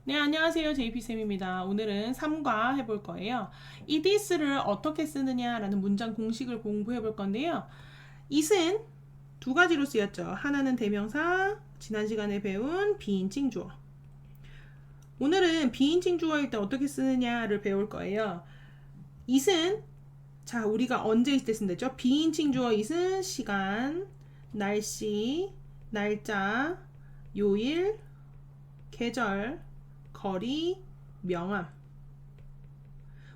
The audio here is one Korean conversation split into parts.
네, 안녕하세요. JP쌤입니다. 오늘은 3과 해볼 거예요. itis를 어떻게 쓰느냐라는 문장 공식을 공부해 볼 건데요. it은 두 가지로 쓰였죠. 하나는 대명사, 지난 시간에 배운 비인칭 주어. 오늘은 비인칭 주어일 때 어떻게 쓰느냐를 배울 거예요. it은 자, 우리가 언제 있을 때 쓴다죠? 비인칭 주어 it은 시간, 날씨, 날짜, 요일, 계절, 거리, 명암.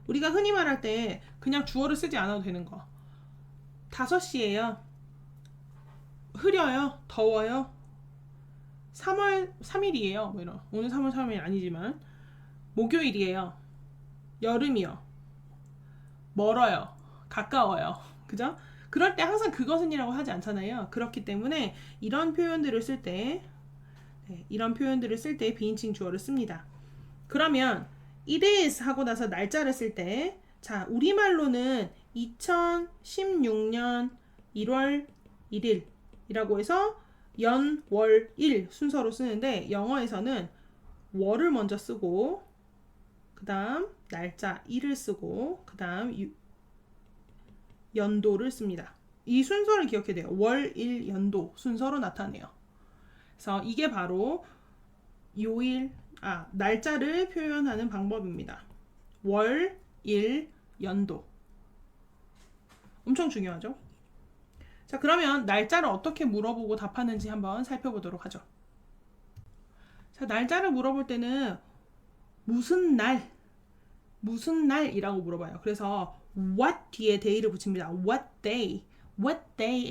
우리가 흔히 말할 때 그냥 주어를 쓰지 않아도 되는 거. 5시예요. 흐려요. 더워요. 3월 3일이에요. 뭐 이런. 오늘 3월 3일 아니지만 목요일이에요. 여름이요. 멀어요. 가까워요. 그죠? 그럴 때 항상 그것은이라고 하지 않잖아요. 그렇기 때문에 이런 표현들을 쓸 때 비인칭 주어를 씁니다. 그러면 it is 하고 나서 날짜를 쓸 때, 자, 우리말로는 2016년 1월 1일이라고 해서 연, 월, 일 순서로 쓰는데, 영어에서는 월을 먼저 쓰고, 그 다음 날짜 일을 쓰고, 그 다음 연도를 씁니다. 이 순서를 기억해야 돼요. 월, 일, 연도 순서로 나타내요. 그래서 이게 바로 날짜를 표현하는 방법입니다. 월, 일, 연도. 엄청 중요하죠? 자, 그러면 날짜를 어떻게 물어보고 답하는지 한번 살펴보도록 하죠. 자, 날짜를 물어볼 때는 무슨 날이라고 물어봐요. 그래서 what 뒤에 day를 붙입니다. what day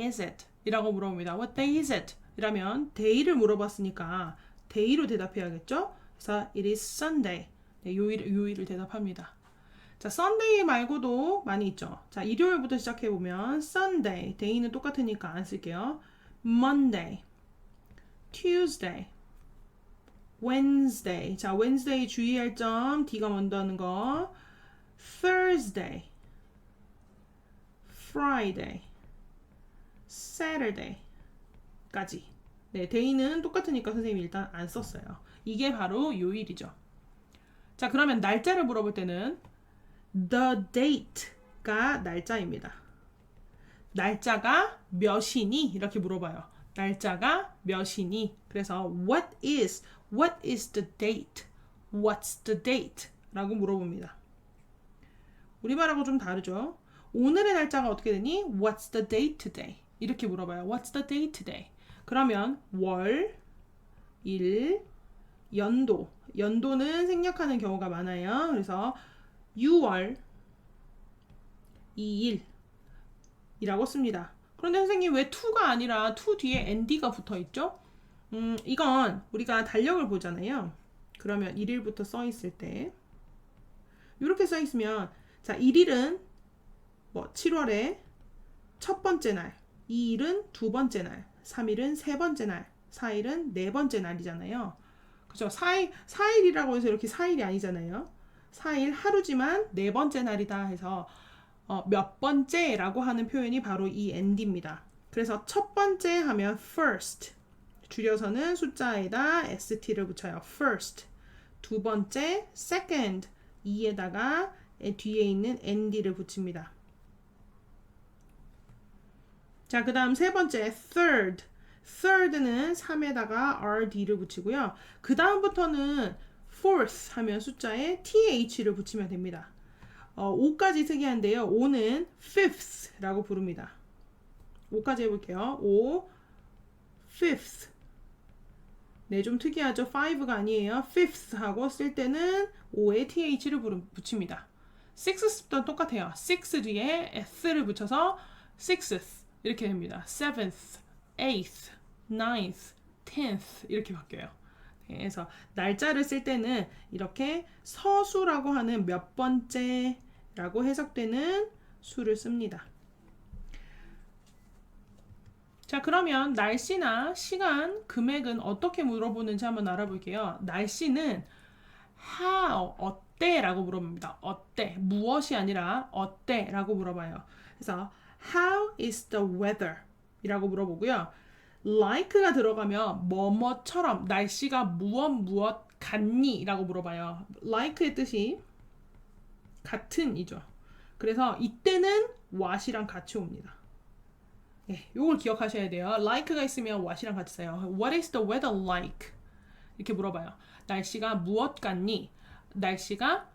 is it? 이라고 물어봅니다. what day is it? 이라면 day를 물어봤으니까 day로 대답해야겠죠? 그래서 it is Sunday. 네, 요일을 대답합니다. 자, Sunday 말고도 많이 있죠. 자, 일요일부터 시작해보면 Sunday, day는 똑같으니까 안 쓸게요. Monday, Tuesday, Wednesday. 자, Wednesday 주의할 점, D가 먼저 하는 거. Thursday, Friday, Saturday까지. 네, day는 똑같으니까 선생님이 일단 안 썼어요. 이게 바로 요일이죠. 자, 그러면 날짜를 물어볼 때는 the date가 날짜입니다. 날짜가 몇이니? 이렇게 물어봐요. 날짜가 몇이니? 그래서 what is the date? What's the date? 라고 물어봅니다. 우리말하고 좀 다르죠? 오늘의 날짜가 어떻게 되니? What's the date today? 이렇게 물어봐요. What's the date today? 그러면 월, 일, 연도. 연도는 생략하는 경우가 많아요. 그래서 6월 2일 이라고 씁니다. 그런데 선생님 왜 to가 아니라 to 뒤에 nd가 붙어 있죠? 이건 우리가 달력을 보잖아요. 그러면 1일부터 써 있을 때 이렇게 써 있으면 자, 1일은 뭐 7월의 첫 번째 날, 2일은 두 번째 날, 3일은 세 번째 날, 4일은 네 번째 날이잖아요. 그죠? 4일이라고 해서 이렇게 4일이 아니잖아요. 4일 하루지만 네 번째 날이다 해서 몇 번째라고 하는 표현이 바로 이 nd입니다. 그래서 첫 번째 하면 first, 줄여서는 숫자에다 st를 붙여요. first. 두 번째 second, e에다가 뒤에 있는 nd를 붙입니다. 자, 그 다음 세 번째 third. third는 3에다가 rd를 붙이고요. 그 다음부터는 fourth 하면 숫자에 th를 붙이면 됩니다. 5까지 특이한데요. 5는 fifth라고 부릅니다. 5까지 해볼게요. 5, fifth. 네, 좀 특이하죠? 5가 아니에요. fifth 하고 쓸 때는 5에 th를 붙입니다. sixth도 똑같아요. six 뒤에 s를 붙여서 sixth 이렇게 됩니다. seventh, eighth, ninth, tenth 이렇게 바뀌어요. 그래서 날짜를 쓸 때는 이렇게 서수라고 하는 몇 번째라고 해석되는 수를 씁니다. 자, 그러면 날씨나 시간, 금액은 어떻게 물어보는지 한번 알아볼게요. 날씨는 how, 어때? 라고 물어봅니다. 어때? 무엇이 아니라 어때? 라고 물어봐요. 그래서 how is the weather? 이라고 물어보고요. like가 들어가면 뭐뭐처럼 날씨가 무엇 같니? 라고 물어봐요. like의 뜻이 같은이죠. 그래서 이때는 what이랑 같이 옵니다. 예, 요걸 기억하셔야 돼요. like가 있으면 what이랑 같이 써요. What is the weather like? 이렇게 물어봐요. 날씨가 무엇 같니? 날씨가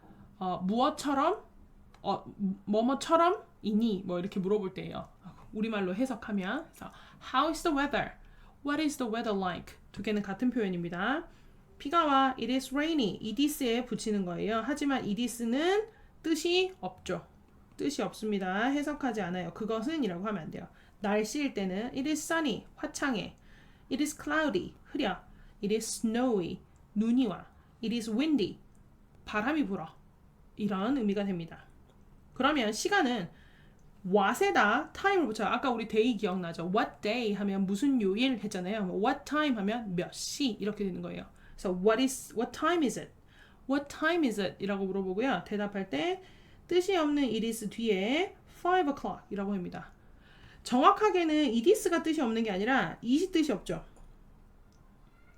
무엇처럼 뭐뭐처럼 이니? 뭐 이렇게 물어볼 때예요. 우리말로 해석하면 그래서 How is the weather? What is the weather like? 두 개는 같은 표현입니다. 비가 와. It is rainy. itis에 붙이는 거예요. 하지만 itis는 뜻이 없죠. 뜻이 없습니다. 해석하지 않아요. 그것은 이라고 하면 안 돼요. 날씨일 때는 It is sunny. 화창해. It is cloudy. 흐려. It is snowy. 눈이 와. It is windy. 바람이 불어. 이런 의미가 됩니다. 그러면 시간은 what에다 time을 붙여요. 아까 우리 day 기억나죠? What day 하면 무슨 요일 했잖아요. What time 하면 몇 시 이렇게 되는 거예요. 그래서 what time is it? What time is it? 이라고 물어보고요. 대답할 때 뜻이 없는 it is 뒤에 5 o'clock 이라고 합니다. 정확하게는 it is가 뜻이 없는 게 아니라 it이 뜻이 없죠.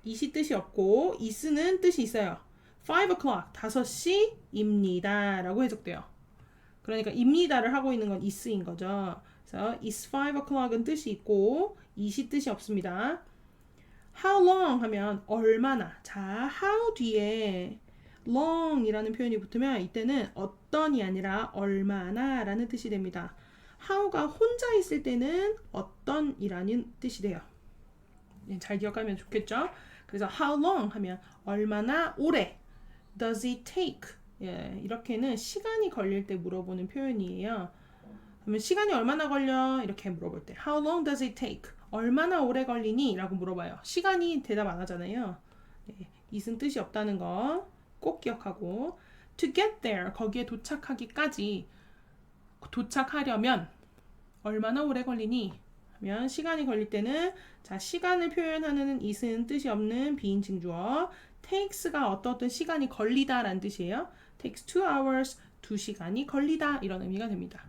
it이 뜻이 없고 is는 뜻이 있어요. 5 o'clock 5시입니다 라고 해석돼요. 그러니까 입니다를 하고 있는 건 is인 거죠. 그래서 it's 5 o'clock은 뜻이 있고 it이 뜻이 없습니다. How long 하면 얼마나. 자, how 뒤에 long이라는 표현이 붙으면 이때는 어떤이 아니라 얼마나 라는 뜻이 됩니다. how가 혼자 있을 때는 어떤이라는 뜻이 돼요. 잘 기억하면 좋겠죠? 그래서 how long 하면 얼마나 오래. Does it take? 예, 이렇게는 시간이 걸릴 때 물어보는 표현이에요. 그러면 시간이 얼마나 걸려? 이렇게 물어볼 때 How long does it take? 얼마나 오래 걸리니? 라고 물어봐요. 시간이 대답 안 하잖아요. 예, it은 뜻이 없다는 거 꼭 기억하고 To get there, 거기에 도착하기까지 도착하려면 얼마나 오래 걸리니? 하면 시간이 걸릴 때는 자 시간을 표현하는 it은 뜻이 없는 비인칭 주어 takes가 어떤 시간이 걸리다 라는 뜻이에요. takes 2 hours, 2시간이 걸리다 이런 의미가 됩니다.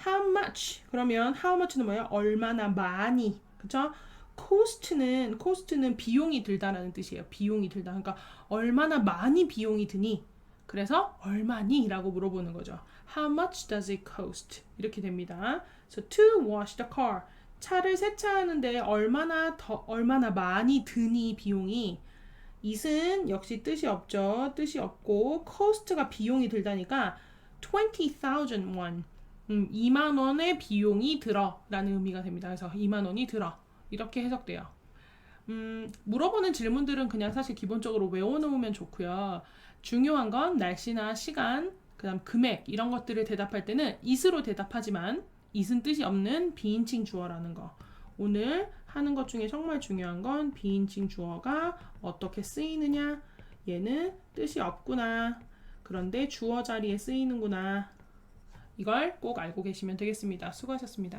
How much? 그러면 how much는 뭐예요? 얼마나 많이. 그쵸? cost는 비용이 들다라는 뜻이에요. 비용이 들다. 그러니까 얼마나 많이 비용이 드니? 그래서 얼마니? 라고 물어보는 거죠. How much does it cost? 이렇게 됩니다. So to wash the car. 차를 세차하는데 얼마나 많이 드니 비용이? it은 역시 뜻이 없죠. 뜻이 없고 cost가 비용이 들다니까 20,000 won. 2만 원의 비용이 들어 라는 의미가 됩니다. 그래서 2만 원이 들어. 이렇게 해석돼요. 물어보는 질문들은 그냥 사실 기본적으로 외워놓으면 좋고요. 중요한 건 날씨나 시간, 그 다음 금액 이런 것들을 대답할 때는 it으로 대답하지만 it은 뜻이 없는 비인칭 주어라는 거. 오늘 하는 것 중에 정말 중요한 건 비인칭 주어가 어떻게 쓰이느냐. 얘는 뜻이 없구나. 그런데 주어 자리에 쓰이는구나. 이걸 꼭 알고 계시면 되겠습니다. 수고하셨습니다.